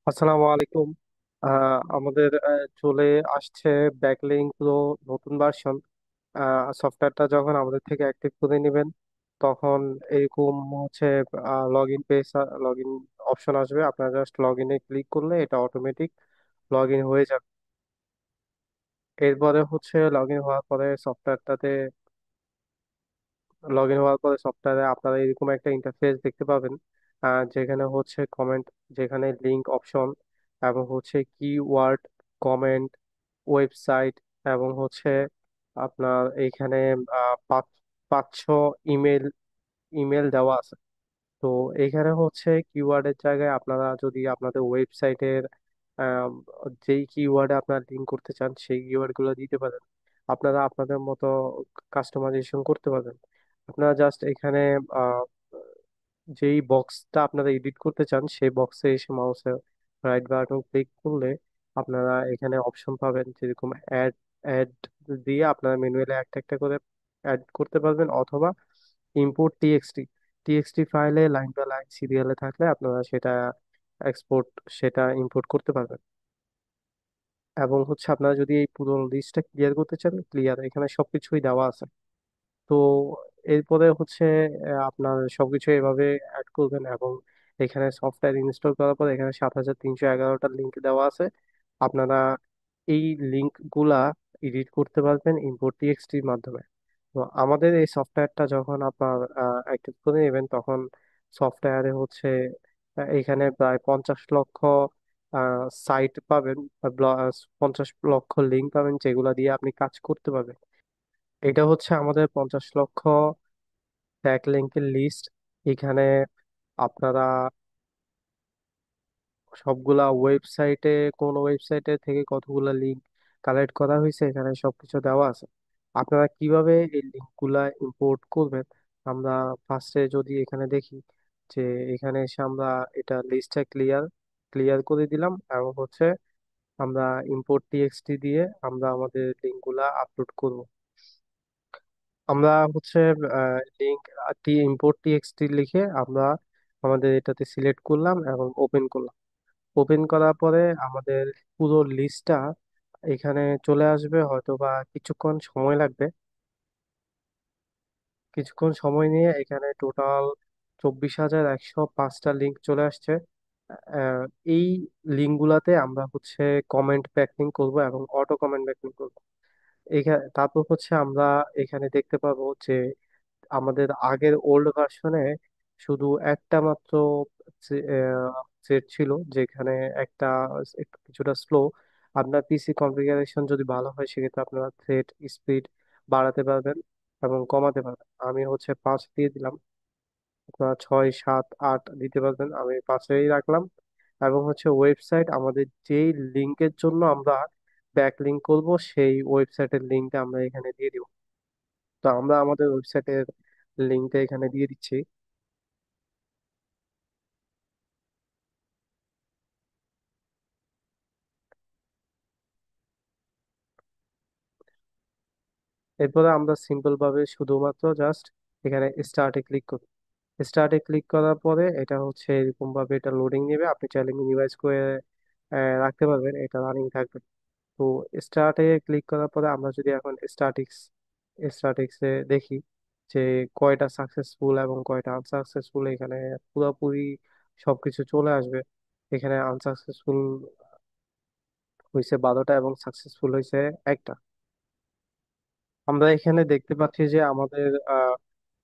আসসালামু আলাইকুম। আমাদের চলে আসছে ব্যাকলিংক প্রো নতুন ভার্সন। সফটওয়্যারটা যখন আমাদের থেকে অ্যাক্টিভ করে নেবেন তখন এরকম হচ্ছে log in page, log in option আসবে। আপনারা জাস্ট লগ ইনে ক্লিক করলে এটা অটোমেটিক লগ ইন হয়ে যাবে। এরপরে হচ্ছে লগ ইন হওয়ার পরে সফটওয়্যারে আপনারা এরকম একটা ইন্টারফেস দেখতে পাবেন, যেখানে হচ্ছে কমেন্ট, যেখানে লিংক অপশন এবং হচ্ছে কিওয়ার্ড, কমেন্ট, ওয়েবসাইট এবং হচ্ছে আপনার এইখানে পাঁচ 500 ইমেল ইমেল দেওয়া আছে। তো এইখানে হচ্ছে কিওয়ার্ডের জায়গায় আপনারা যদি আপনাদের ওয়েবসাইটের যেই কিওয়ার্ডে আপনারা লিঙ্ক করতে চান সেই কিওয়ার্ড গুলো দিতে পারেন। আপনারা আপনাদের মতো কাস্টমাইজেশন করতে পারেন। আপনারা জাস্ট এখানে আহ, যেই বক্সটা আপনারা এডিট করতে চান সেই বক্সে এসে মাউসে রাইট বাটন ক্লিক করলে আপনারা এখানে অপশন পাবেন, যেরকম অ্যাড অ্যাড দিয়ে আপনারা ম্যানুয়ালি একটা একটা করে অ্যাড করতে পারবেন, অথবা ইম্পোর্ট টিএক্সটি টিএক্সটি ফাইলে লাইন বাই লাইন সিরিয়ালে থাকলে আপনারা এক্সপোর্ট সেটা ইম্পোর্ট করতে পারবেন। এবং হচ্ছে আপনারা যদি এই পুরো লিস্টটা ক্লিয়ার করতে চান, ক্লিয়ার, এখানে সবকিছুই দেওয়া আছে। তো এরপরে হচ্ছে আপনার সবকিছু এভাবে অ্যাড করবেন এবং এখানে সফটওয়্যার ইনস্টল করার পর এখানে 7311টা লিঙ্ক দেওয়া আছে। আপনারা এই লিঙ্ক গুলা এডিট করতে পারবেন ইম্পোর্ট টিএক্সটির মাধ্যমে। তো আমাদের এই সফটওয়্যারটা যখন আপনার অ্যাক্টিভ করে নেবেন তখন সফটওয়্যারে হচ্ছে এখানে প্রায় 50 লক্ষ সাইট পাবেন, 50 লক্ষ লিঙ্ক পাবেন যেগুলা দিয়ে আপনি কাজ করতে পারবেন। এটা হচ্ছে আমাদের 50 লক্ষ ব্যাকলিংকের লিস্ট। এখানে আপনারা সবগুলা ওয়েবসাইটে, কোন ওয়েবসাইটে থেকে কতগুলা লিঙ্ক কালেক্ট করা হয়েছে এখানে সবকিছু দেওয়া আছে। আপনারা কিভাবে এই লিঙ্কগুলা ইম্পোর্ট করবেন আমরা ফার্স্টে যদি এখানে দেখি, যে এখানে এসে আমরা এটা লিস্টটা ক্লিয়ার করে দিলাম এবং হচ্ছে আমরা ইম্পোর্ট টিএক্সটি দিয়ে আমরা আমাদের লিঙ্কগুলা আপলোড করব। আমরা হচ্ছে লিঙ্ক ইম্পোর্ট টিএক্সটি লিখে আমরা আমাদের এটাতে সিলেক্ট করলাম এবং ওপেন করলাম। ওপেন করার পরে আমাদের পুরো লিস্টটা এখানে চলে আসবে, হয়তো বা কিছুক্ষণ সময় নিয়ে এখানে টোটাল 24,105টা লিঙ্ক চলে আসছে। আহ, এই লিঙ্কগুলাতে আমরা হচ্ছে কমেন্ট ব্যাকলিং করব এবং অটো কমেন্ট ব্যাকলিং করব। এখানে তারপর হচ্ছে আমরা এখানে দেখতে পাবো যে আমাদের আগের ওল্ড ভার্সনে শুধু একটা মাত্র সেট ছিল, যেখানে একটা একটু কিছুটা স্লো। আপনার পিসি কনফিগারেশন যদি ভালো হয় সেক্ষেত্রে আপনারা থ্রেড স্পিড বাড়াতে পারবেন এবং কমাতে পারবেন। আমি হচ্ছে 5 দিয়ে দিলাম, আপনারা 6, 7, 8 দিতে পারবেন, আমি 5-এই রাখলাম। এবং হচ্ছে ওয়েবসাইট, আমাদের যেই লিঙ্কের জন্য আমরা ব্যাক লিঙ্ক করবো সেই ওয়েবসাইটের লিঙ্কটা আমরা এখানে দিয়ে দিব। তো আমরা আমাদের ওয়েবসাইটের লিঙ্কটা এখানে দিয়ে দিচ্ছি। এরপরে আমরা সিম্পল ভাবে শুধুমাত্র জাস্ট এখানে স্টার্টে ক্লিক করব। স্টার্টে ক্লিক করার পরে এটা হচ্ছে এরকম ভাবে এটা লোডিং নেবে। আপনি চাইলে মিনিমাইজ করে রাখতে পারবেন, এটা রানিং থাকবে। তো স্টার্টে ক্লিক করার পরে আমরা যদি এখন স্ট্যাটিক্সে দেখি যে কয়টা সাকসেসফুল এবং কয়টা আনসাকসেসফুল, এখানে পুরোপুরি সবকিছু চলে আসবে। এখানে আনসাকসেসফুল হয়েছে 12টা এবং সাকসেসফুল হয়েছে একটা। আমরা এখানে দেখতে পাচ্ছি যে আমাদের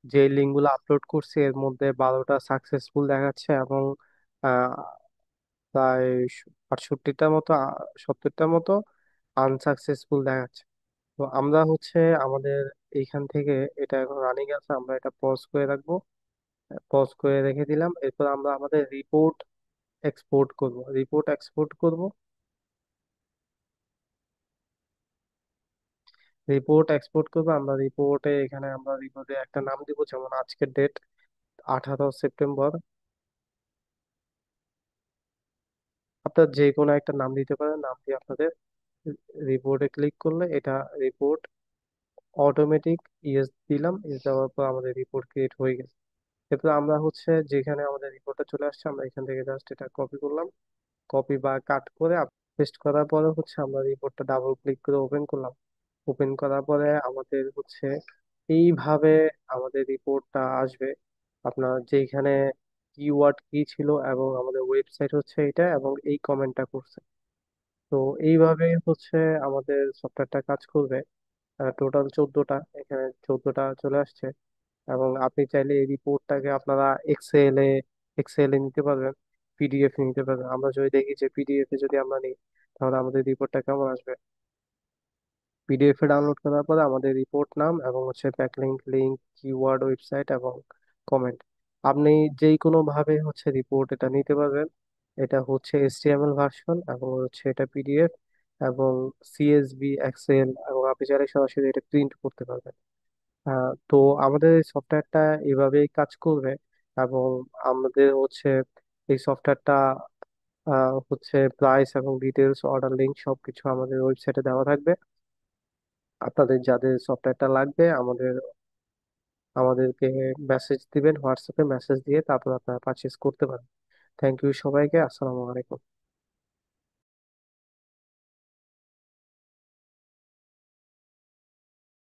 যে লিঙ্কগুলো আপলোড করছি এর মধ্যে 12টা সাকসেসফুল দেখাচ্ছে এবং আহ, প্রায় 68টার মতো, 70টার মতো আনসাকসেসফুল দেখাচ্ছে। তো আমরা হচ্ছে আমাদের এইখান থেকে, এটা এখন রানিং আছে, আমরা এটা পজ করে রাখবো। পজ করে রেখে দিলাম। এরপর আমরা আমাদের রিপোর্ট এক্সপোর্ট করব। রিপোর্ট এক্সপোর্ট করবো আমরা রিপোর্টে, এখানে আমরা রিপোর্টে একটা নাম দিব, যেমন আজকের ডেট 18 সেপ্টেম্বর। আপনার যে কোনো একটা নাম দিতে পারেন, নাম দিয়ে আপনাদের রিপোর্টে ক্লিক করলে এটা রিপোর্ট অটোমেটিক ইয়েস দিলাম। ইয়েস দেওয়ার পর আমাদের রিপোর্ট ক্রিয়েট হয়ে গেছে। এরপর আমরা হচ্ছে যেখানে আমাদের রিপোর্টটা চলে আসছে আমরা এখান থেকে জাস্ট এটা কপি করলাম। কপি বা কাট করে পেস্ট করার পরে হচ্ছে আমরা রিপোর্টটা ডাবল ক্লিক করে ওপেন করলাম। ওপেন করার পরে আমাদের হচ্ছে এইভাবে আমাদের রিপোর্টটা আসবে। আপনার যেখানে কিওয়ার্ড কি ছিল এবং আমাদের ওয়েবসাইট হচ্ছে এটা এবং এই কমেন্টটা করছে। তো এইভাবে হচ্ছে আমাদের সফটওয়্যারটা কাজ করবে। টোটাল 14টা, এখানে 14টা চলে আসছে। এবং আপনি চাইলে এই রিপোর্টটাকে আপনারা এক্সেলে নিতে পারবেন, পিডিএফ নিতে পারবেন। আমরা যদি দেখি যে পিডিএফ এ যদি আমরা নিই, তাহলে আমাদের রিপোর্টটা কেমন আসবে। পিডিএফ এ ডাউনলোড করার পরে আমাদের রিপোর্ট নাম এবং হচ্ছে ব্যাকলিংক, লিঙ্ক, কিওয়ার্ড, ওয়েবসাইট এবং কমেন্ট, আপনি যেই কোনো ভাবে হচ্ছে রিপোর্ট এটা নিতে পারবেন। এটা হচ্ছে HTML ভার্সন এবং হচ্ছে এটা পিডিএফ এবং CSV, এক্সেল, এবং আপনি চাইলে সরাসরি এটা প্রিন্ট করতে পারবেন। তো আমাদের এই সফটওয়্যারটা এভাবেই কাজ করবে। এবং আমাদের হচ্ছে এই সফটওয়্যারটা হচ্ছে প্রাইস এবং ডিটেলস, অর্ডার লিঙ্ক সবকিছু আমাদের ওয়েবসাইটে দেওয়া থাকবে। আপনাদের যাদের সফটওয়্যারটা লাগবে আমাদেরকে মেসেজ দিবেন, হোয়াটসঅ্যাপে মেসেজ দিয়ে তারপর আপনারা পারচেজ করতে পারেন। থ্যাংক ইউ সবাইকে। আসসালামু আলাইকুম।